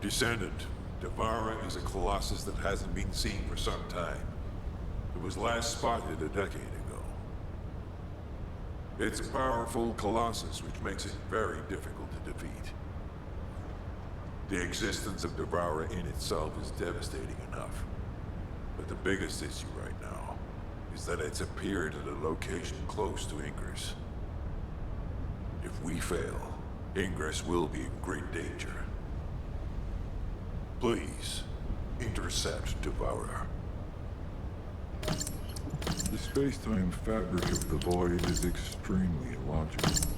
Descendant, Devourer is a colossus that hasn't been seen for some time. It was last spotted a decade ago. It's a powerful colossus, which makes it very difficult to defeat. The existence of Devourer in itself is devastating enough. But the biggest issue right now is that it's appeared at a location close to Ingress. If we fail, Ingress will be in great danger. Please, intercept Devourer. The space-time fabric of the void is extremely illogical.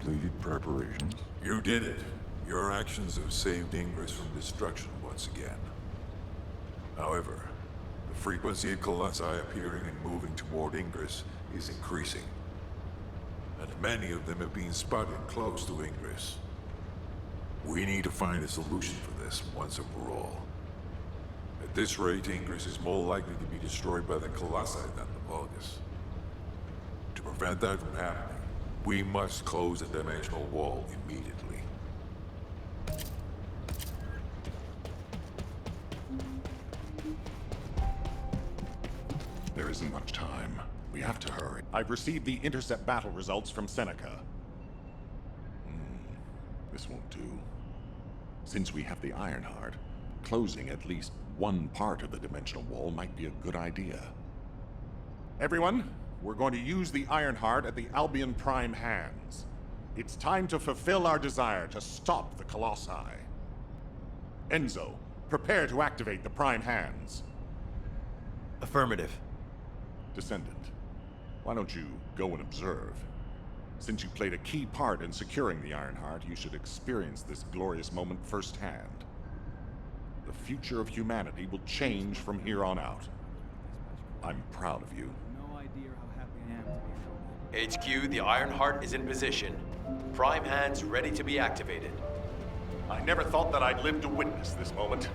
completed preparations. You did it. Your actions have saved Ingress from destruction once again. However, the frequency of Colossi appearing and moving toward Ingress is increasing. And many of them have been spotted close to Ingress. We need to find a solution for this once and for all. At this rate, Ingress is more likely to be destroyed by the Colossi than the Vulgus. To prevent that from happening, we must close the dimensional wall immediately. There isn't much time. We have to hurry. I've received the Intercept battle results from Seneca. This won't do. Since we have the Ironheart, closing at least one part of the dimensional wall might be a good idea. Everyone, we're going to use the Ironheart at the Albion Prime hands. It's time to fulfill our desire to stop the Colossi. Enzo, prepare to activate the Prime hands. Affirmative. Descendant, why don't you go and observe? Since you played a key part in securing the Ironheart, you should experience this glorious moment firsthand. The future of humanity will change from here on out. I'm proud of you. No idea how happy I am to be HQ, the Ironheart is in position. Prime hands ready to be activated. I never thought that I'd live to witness this moment.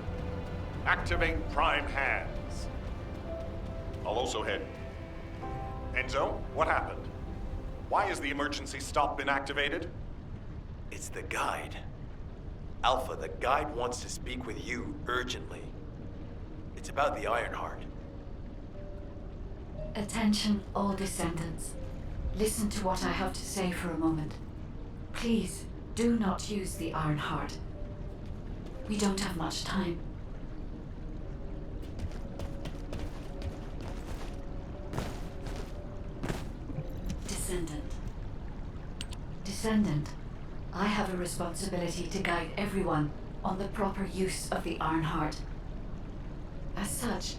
Activate Prime hands. I'll also head. Enzo, what happened? Why has the emergency stop been activated? It's the guide. Alpha, the guide wants to speak with you urgently. It's about the Ironheart. Attention, all descendants. Listen to what I have to say for a moment. Please, do not use the Ironheart. We don't have much time. Descendant. Descendant, I have a responsibility to guide everyone on the proper use of the Ironheart. As such,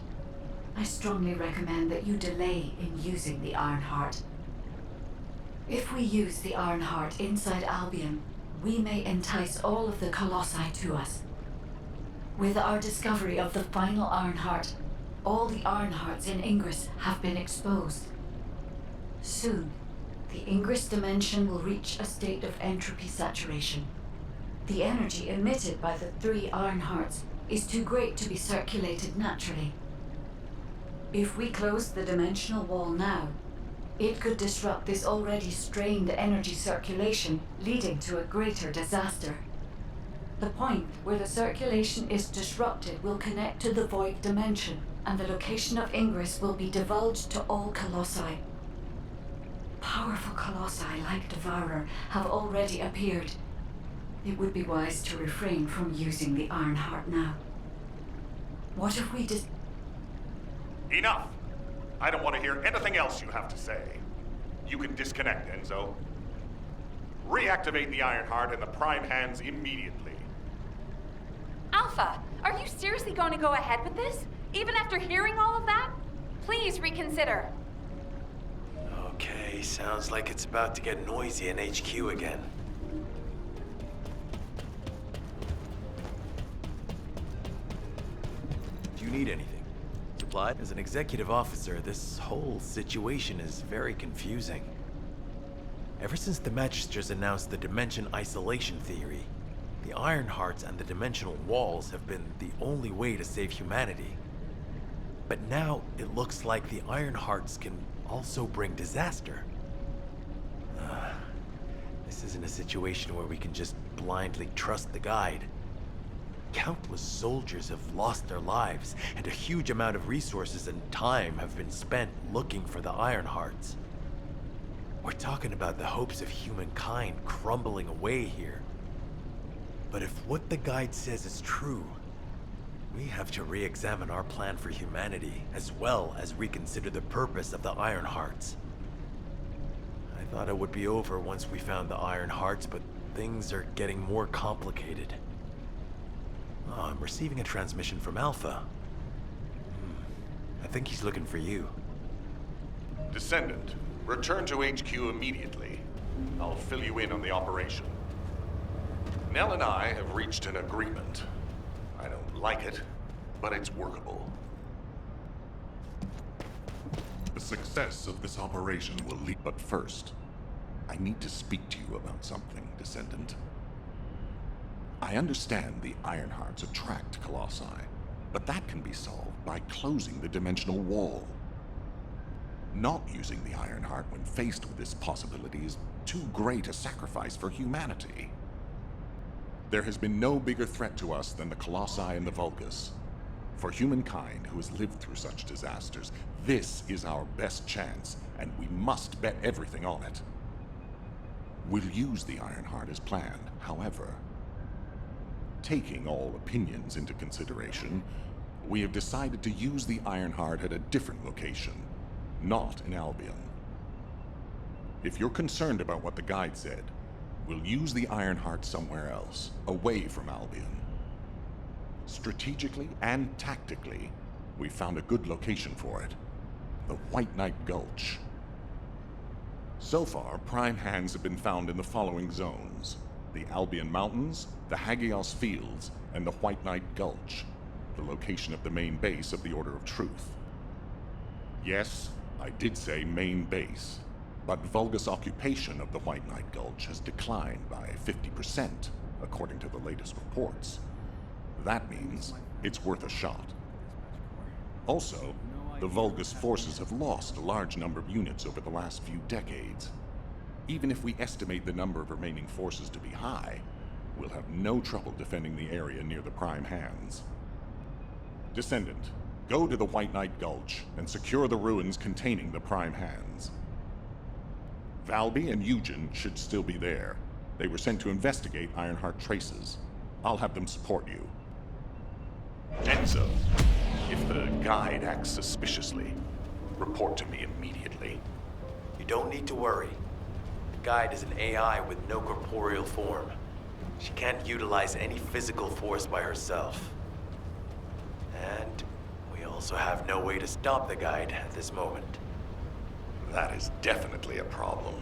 I strongly recommend that you delay in using the Ironheart. If we use the Ironheart inside Albion, we may entice all of the Colossi to us. With our discovery of the final Ironheart, all the Ironhearts in Ingress have been exposed. Soon, the Ingress dimension will reach a state of entropy saturation. The energy emitted by the 3 Ironhearts is too great to be circulated naturally. If we close the dimensional wall now, it could disrupt this already strained energy circulation, leading to a greater disaster. The point where the circulation is disrupted will connect to the void dimension, and the location of Ingress will be divulged to all Colossi. Powerful Colossi like Devourer have already appeared. It would be wise to refrain from using the Ironheart now. What if we just... Enough! I don't want to hear anything else you have to say. You can disconnect, Enzo. Reactivate the Ironheart in the Prime hands immediately. Alpha, are you seriously going to go ahead with this? Even after hearing all of that? Please reconsider. Okay, sounds like it's about to get noisy in HQ again. Do you need anything? Supplied? As an executive officer, this whole situation is very confusing. Ever since the Magisters announced the dimension isolation theory, the Ironhearts and the dimensional walls have been the only way to save humanity. But now it looks like the Ironhearts can also bring disaster. This isn't a situation where we can just blindly trust the guide. Countless soldiers have lost their lives, and a huge amount of resources and time have been spent looking for the Ironhearts. We're talking about the hopes of humankind crumbling away here. But if what the guide says is true, we have to re-examine our plan for humanity, as well as reconsider the purpose of the Ironhearts. I thought it would be over once we found the Ironhearts, but things are getting more complicated. Oh, I'm receiving a transmission from Alpha. I think he's looking for you. Descendant, return to HQ immediately. I'll fill you in on the operation. Nell and I have reached an agreement. I don't like it, but it's workable. The success of this operation will lead. But first, I need to speak to you about something, Descendant. I understand the Ironhearts attract Colossi, but that can be solved by closing the dimensional wall. Not using the Ironheart when faced with this possibility is too great a sacrifice for humanity. There has been no bigger threat to us than the Colossi and the Vulgus. For humankind who has lived through such disasters, this is our best chance, and we must bet everything on it. We'll use the Ironheart as planned, however. Taking all opinions into consideration, we have decided to use the Ironheart at a different location, not in Albion. If you're concerned about what the guide said, we'll use the Ironheart somewhere else, away from Albion. Strategically and tactically, we found a good location for it. The White Knight Gulch. So far, prime hands have been found in the following zones: the Albion Mountains, the Hagios Fields, and the White Knight Gulch, the location of the main base of the Order of Truth. Yes, I did say main base, but Vulgus occupation of the White Knight Gulch has declined by 50%, according to the latest reports. That means it's worth a shot. Also, the Vulgus forces have lost a large number of units over the last few decades. Even if we estimate the number of remaining forces to be high, we'll have no trouble defending the area near the prime hands. Descendant, go to the White Knight Gulch and secure the ruins containing the prime hands. Valby and Eugen should still be there. They were sent to investigate Ironheart traces. I'll have them support you. Enzo, if the guide acts suspiciously, report to me immediately. You don't need to worry. The guide is an AI with no corporeal form. She can't utilize any physical force by herself. And we also have no way to stop the guide at this moment. That is definitely a problem.